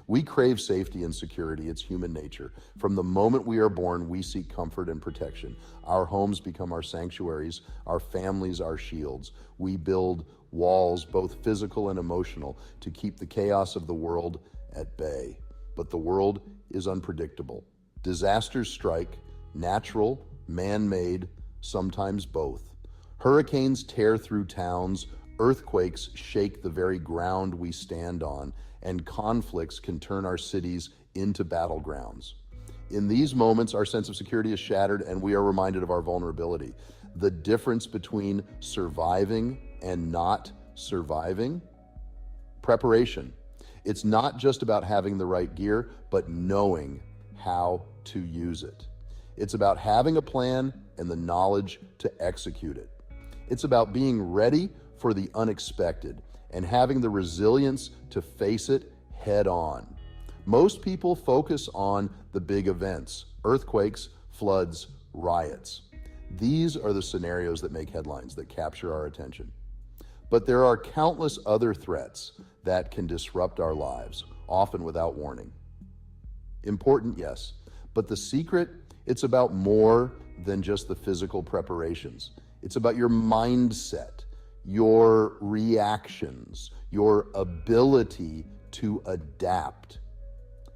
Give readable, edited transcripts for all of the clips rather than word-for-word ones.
We crave safety and security. It's human nature. From the moment we are born, we seek comfort and protection. Our homes become our sanctuaries, our families our shields. We build walls, both physical and emotional, to keep the chaos of the world at bay. But the world is unpredictable. Disasters strike, natural, man-made, sometimes both. Hurricanes tear through towns, earthquakes shake the very ground we stand on, and conflicts can turn our cities into battlegrounds. In these moments, our sense of security is shattered and we are reminded of our vulnerability. The difference between surviving and not surviving? Preparation. It's not just about having the right gear, but knowing how to use it. It's about having a plan and the knowledge to execute it. It's about being ready for the unexpected and having the resilience to face it head on. Most people focus on the big events, earthquakes, floods, riots. These are the scenarios that make headlines, that capture our attention. But there are countless other threats that can disrupt our lives, often without warning. Important, yes, but the secret, it's about more than just the physical preparations. It's about your mindset, your reactions, your ability to adapt.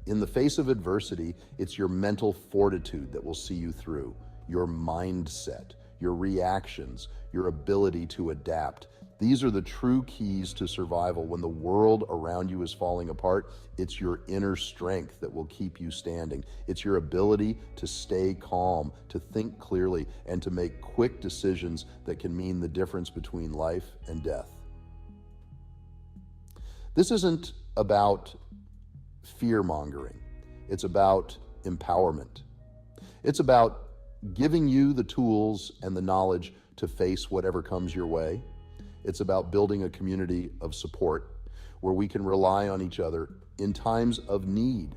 In the face of adversity, it's your mental fortitude that will see you through, your mindset, your reactions, your ability to adapt. These are the true keys to survival. When the world around you is falling apart, it's your inner strength that will keep you standing. It's your ability to stay calm, to think clearly, and to make quick decisions that can mean the difference between life and death. This isn't about fear-mongering. It's about empowerment. It's about giving you the tools and the knowledge to face whatever comes your way. It's about building a community of support where we can rely on each other in times of need.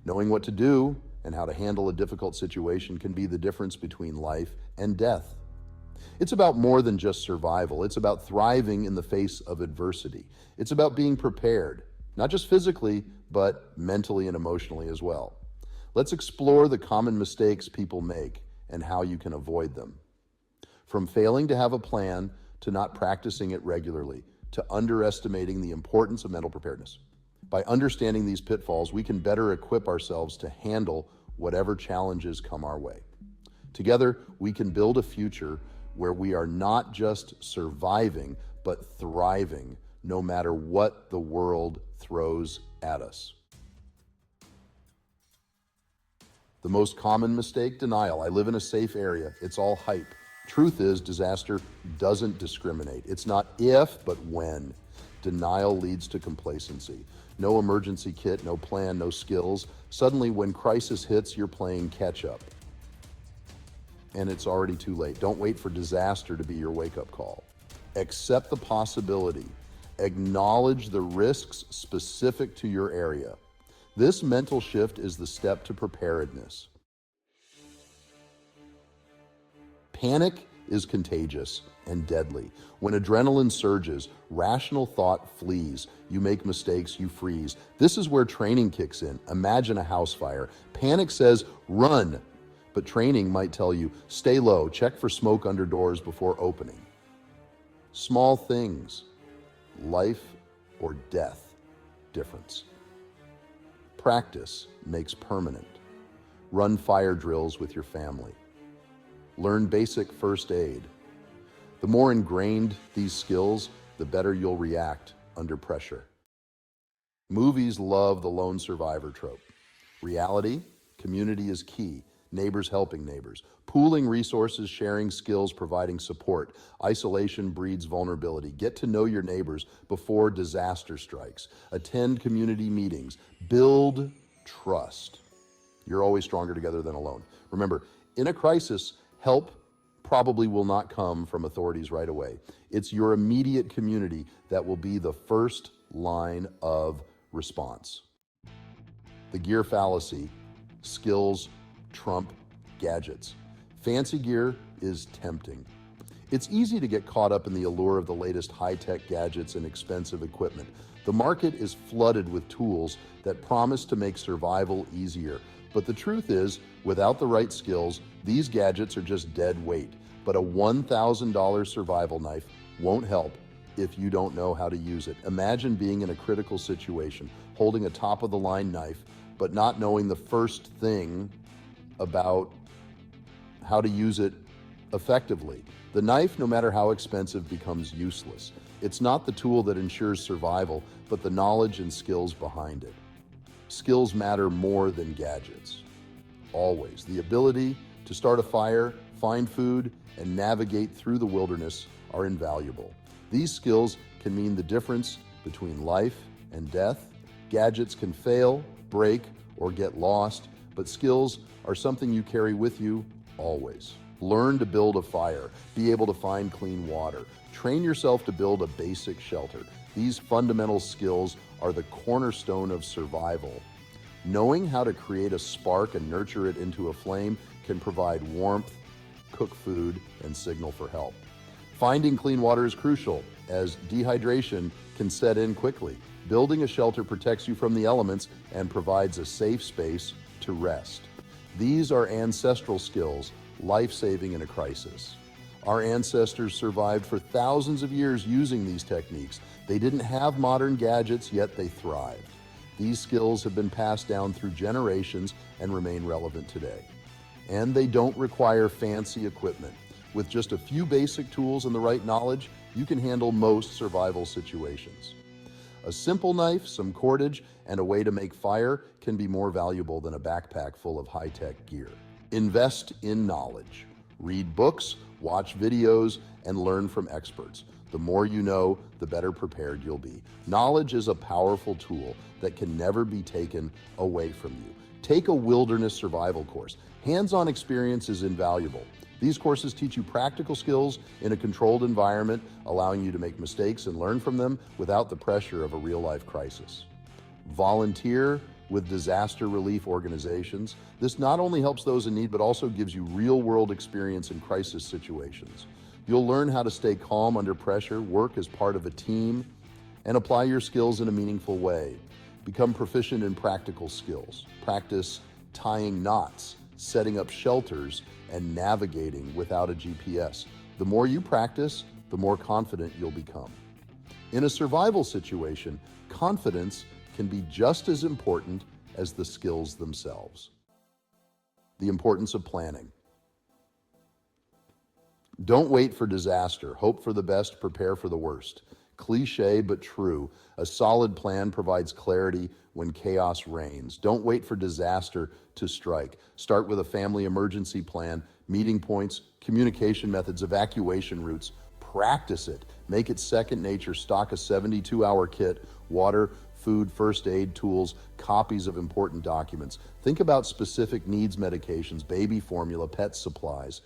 Knowing what to do and how to handle a difficult situation can be the difference between life and death. It's about more than just survival. It's about thriving in the face of adversity. It's about being prepared, not just physically, but mentally and emotionally as well. Let's explore the common mistakes people make and how you can avoid them. From failing to have a plan, to not practicing it regularly, to underestimating the importance of mental preparedness. By understanding these pitfalls, we can better equip ourselves to handle whatever challenges come our way. Together, we can build a future where we are not just surviving, but thriving, no matter what the world throws at us. The most common mistake, denial. I live in a safe area. It's all hype. Truth is, disaster doesn't discriminate. It's not if, but when. Denial leads to complacency. No emergency kit, no plan, no skills. Suddenly, when crisis hits, you're playing catch up. And it's already too late. Don't wait for disaster to be your wake-up call. Accept the possibility. Acknowledge the risks specific to your area. This mental shift is the step to preparedness. Panic is contagious and deadly. When adrenaline surges, rational thought flees. You make mistakes, you freeze. This is where training kicks in. Imagine a house fire. Panic says, run. But training might tell you, stay low, check for smoke under doors before opening. Small things, life or death difference. Practice makes permanent. Run fire drills with your family. Learn basic first aid. The more ingrained these skills, the better you'll react under pressure. Movies love the lone survivor trope. Reality, community is key. Neighbors helping neighbors. Pooling resources, sharing skills, providing support. Isolation breeds vulnerability. Get to know your neighbors before disaster strikes. Attend community meetings. Build trust. You're always stronger together than alone. Remember, in a crisis, help probably will not come from authorities right away. It's your immediate community that will be the first line of response. The gear fallacy, skills trump gadgets. Fancy gear is tempting. It's easy to get caught up in the allure of the latest high-tech gadgets and expensive equipment, The market is flooded with tools that promise to make survival easier. But the truth is, without the right skills, these gadgets are just dead weight. But a $1,000 survival knife won't help if you don't know how to use it. Imagine being in a critical situation, holding a top-of-the-line knife, but not knowing the first thing about how to use it effectively. The knife, no matter how expensive, becomes useless. It's not the tool that ensures survival, but the knowledge and skills behind it. Skills matter more than gadgets. Always. The ability to start a fire, find food, and navigate through the wilderness are invaluable. These skills can mean the difference between life and death. Gadgets can fail, break, or get lost, but skills are something you carry with you always. Learn to build a fire, be able to find clean water. Train yourself to build a basic shelter. These fundamental skills are the cornerstone of survival. Knowing how to create a spark and nurture it into a flame can provide warmth, cook food, and signal for help. Finding clean water is crucial, as dehydration can set in quickly. Building a shelter protects you from the elements and provides a safe space to rest. These are ancestral skills, life-saving in a crisis. Our ancestors survived for thousands of years using these techniques. They didn't have modern gadgets, yet they thrived. These skills have been passed down through generations and remain relevant today. And they don't require fancy equipment. With just a few basic tools and the right knowledge, you can handle most survival situations. A simple knife, some cordage, and a way to make fire can be more valuable than a backpack full of high-tech gear. Invest in knowledge. Read books, watch videos, and learn from experts. The more you know, the better prepared you'll be. Knowledge is a powerful tool that can never be taken away from you. Take a wilderness survival course. Hands-on experience is invaluable. These courses teach you practical skills in a controlled environment, allowing you to make mistakes and learn from them without the pressure of a real-life crisis. Volunteer with disaster relief organizations. This not only helps those in need, but also gives you real-world experience in crisis situations. You'll learn how to stay calm under pressure, work as part of a team, and apply your skills in a meaningful way. Become proficient in practical skills. Practice tying knots, setting up shelters, and navigating without a GPS. The more you practice, the more confident you'll become. In a survival situation, confidence can be just as important as the skills themselves. The importance of planning. Don't wait for disaster. Hope for the best, prepare for the worst. Cliché but true. A solid plan provides clarity when chaos reigns. Don't wait for disaster to strike. Start with a family emergency plan, meeting points, communication methods, evacuation routes. Practice it. Make it second nature. Stock a 72-hour kit, water, food, first aid tools, copies of important documents. Think about specific needs medications, baby formula, pet supplies.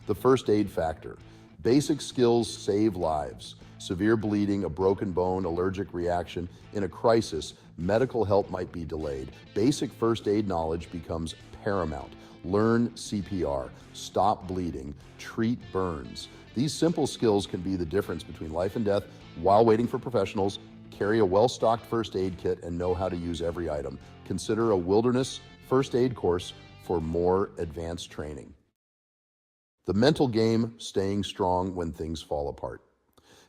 The first aid factor. Basic skills save lives. Severe bleeding, a broken bone, allergic reaction. In a crisis, medical help might be delayed. Basic first aid knowledge becomes paramount. Learn CPR, stop bleeding, treat burns. These simple skills can be the difference between life and death. While waiting for professionals, carry a well-stocked first aid kit and know how to use every item. Consider a wilderness first aid course for more advanced training. The mental game, staying strong when things fall apart.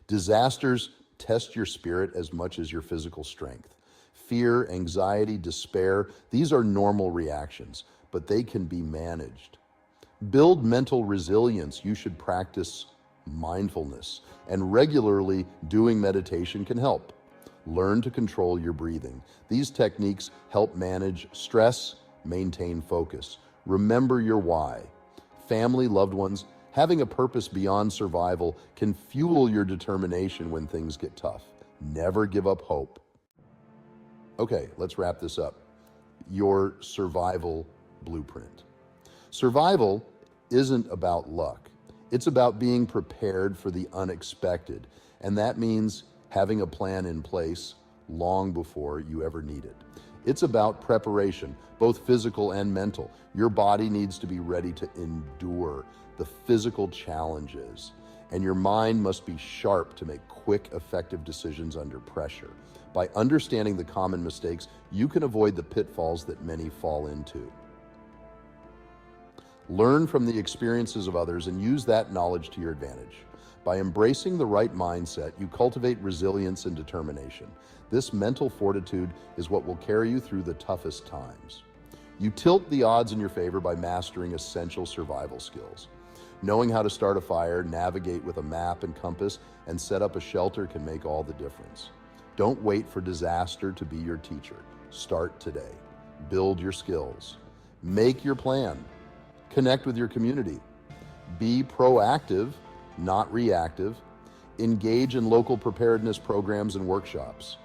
Disasters test your spirit as much as your physical strength. Fear, anxiety, despair, these are normal reactions, but they can be managed. Build mental resilience. You should practice mindfulness, and regularly doing meditation can help. Learn to control your breathing. These techniques help manage stress, maintain focus. Remember your why. Family, loved ones, having a purpose beyond survival can fuel your determination when things get tough. Never give up hope. Okay, let's wrap this up. Your survival blueprint. Survival isn't about luck. It's about being prepared for the unexpected, and that means having a plan in place long before you ever need it. It's about preparation, both physical and mental. Your body needs to be ready to endure the physical challenges. And your mind must be sharp to make quick, effective decisions under pressure. By understanding the common mistakes, you can avoid the pitfalls that many fall into. Learn from the experiences of others and use that knowledge to your advantage. By embracing the right mindset, you cultivate resilience and determination. This mental fortitude is what will carry you through the toughest times. You tilt the odds in your favor by mastering essential survival skills. Knowing how to start a fire, navigate with a map and compass, and set up a shelter can make all the difference. Don't wait for disaster to be your teacher. Start today. Build your skills. Make your plan. Connect with your community. Be proactive, not reactive. Engage in local preparedness programs and workshops.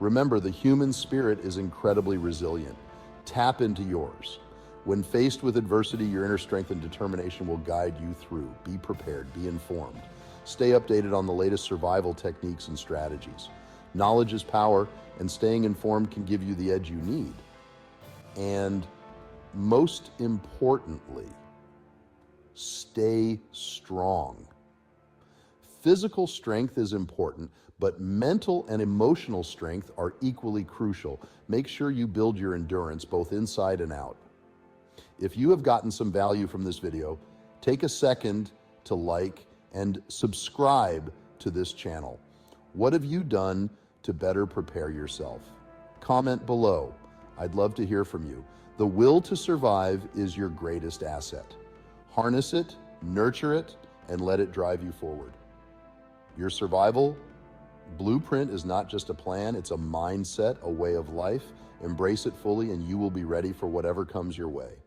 Remember, the human spirit is incredibly resilient. Tap into yours. When faced with adversity, your inner strength and determination will guide you through. Be prepared, be informed. Stay updated on the latest survival techniques and strategies. Knowledge is power, and staying informed can give you the edge you need. And most importantly, stay strong. Physical strength is important, but mental and emotional strength are equally crucial. Make sure you build your endurance both inside and out. If you have gotten some value from this video, take a second to like and subscribe to this channel. What have you done to better prepare yourself? Comment below. I'd love to hear from you. The will to survive is your greatest asset. Harness it, nurture it, and let it drive you forward. Your survival blueprint is not just a plan, it's a mindset, a way of life. Embrace it fully, and you will be ready for whatever comes your way.